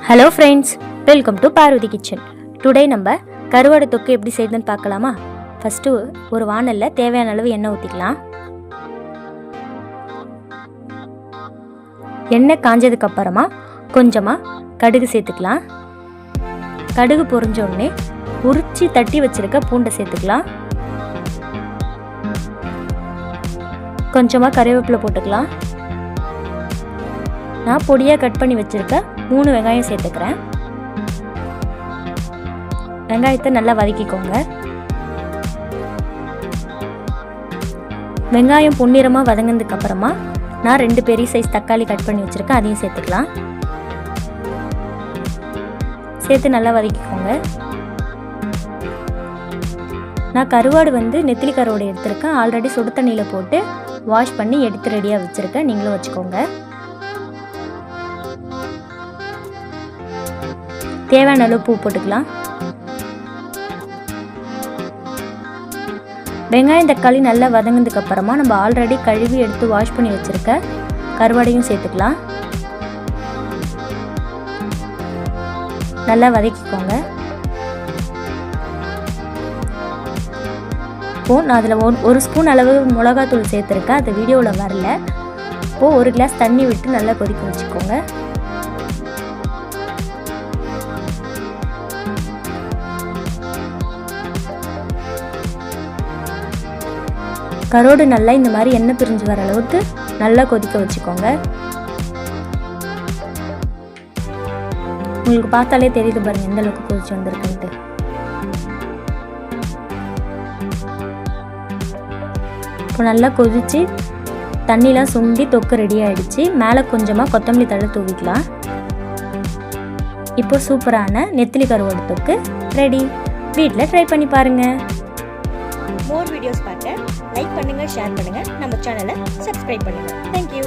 Hello friends, welcome to Parvathi kitchen. Today நம்ம கருவாடு தொக்கு எப்படி செய்யுதுன்னு பார்க்கலாமா? ஃபஸ்ட்டு ஒரு வாணலில் தேவையான அளவு எண்ணெய் ஊற்றிக்கலாம். எண்ணெய் காஞ்சதுக்கு அப்புறமா கொஞ்சமாக கடுகு சேர்த்துக்கலாம். கடுகு பொரிஞ்ச உடனே உரிச்சி தட்டி வச்சிருக்க பூண்டை சேர்த்துக்கலாம். கொஞ்சமாக கறிவேப்பிலை போட்டுக்கலாம். நான் பொடியாக கட் பண்ணி வச்சுருக்க 3 வெங்காயம் சேர்த்துக்கிறேன். வெங்காயத்தை நல்லா வதக்கிக்கோங்க. வெங்காயம் பொன்னிறமாக வதங்கினதுக்கு அப்புறமா நான் 2 பெரிய சைஸ் தக்காளி கட் பண்ணி வச்சுருக்கேன், அதையும் சேர்த்துக்கலாம். சேர்த்து நல்லா வதக்கிக்கோங்க. நான் கருவாடு நெத்திலி கருவாடு எடுத்திருக்கேன். ஆல்ரெடி சுடு தண்ணியில் போட்டு வாஷ் பண்ணி எடுத்து ரெடியாக வச்சுருக்கேன், நீங்களும் வச்சுக்கோங்க. தேவையான அளவு பூ போட்டுக்கலாம். வெங்காயம் தக்காளி நல்லா வதங்கினதுக்கு அப்புறமா நம்ம ஆல்ரெடி கழுவி எடுத்து வாஷ் பண்ணி வச்சிருக்க கருவாடையும் சேர்த்துக்கலாம். நல்லா வதக்கிக்கோங்க. இப்போ நான் அதில் 1 ஸ்பூன் அளவு மிளகாத்தூள் சேர்த்துருக்கேன், அது வீடியோவில் வரல. இப்போது 1 கிளாஸ் தண்ணி விட்டு நல்லா கொதிக்க வச்சுக்கோங்க. கருவாடு நல்லா இந்த மாதிரி எண்ணெய் பிரிஞ்சு வர அளவுக்கு நல்லா கொதிக்க வச்சுக்கோங்க. உங்களுக்கு பார்த்தாலே தெரியுது பாருங்க எந்த அளவுக்கு கொதிச்சு வந்திருக்குன்ட்டு. இப்போ நல்லா கொதிச்சு தண்ணிலாம் சுண்டி தொக்கு ரெடி ஆகிடுச்சு. மேலே கொஞ்சமாக கொத்தமல்லி தழை தூவிக்கலாம். இப்போ சூப்பரான நெத்திலி கருவாடு தொக்கு ரெடி. வீட்டில் ட்ரை பண்ணி பாருங்கள். மோர் வீடியோஸ் பார்க்க லைக் பண்ணுங்கள், ஷேர் பண்ணுங்கள், நம்ம சேனலை சப்ஸ்கிரைப் பண்ணுங்கள். தேங்க்யூ.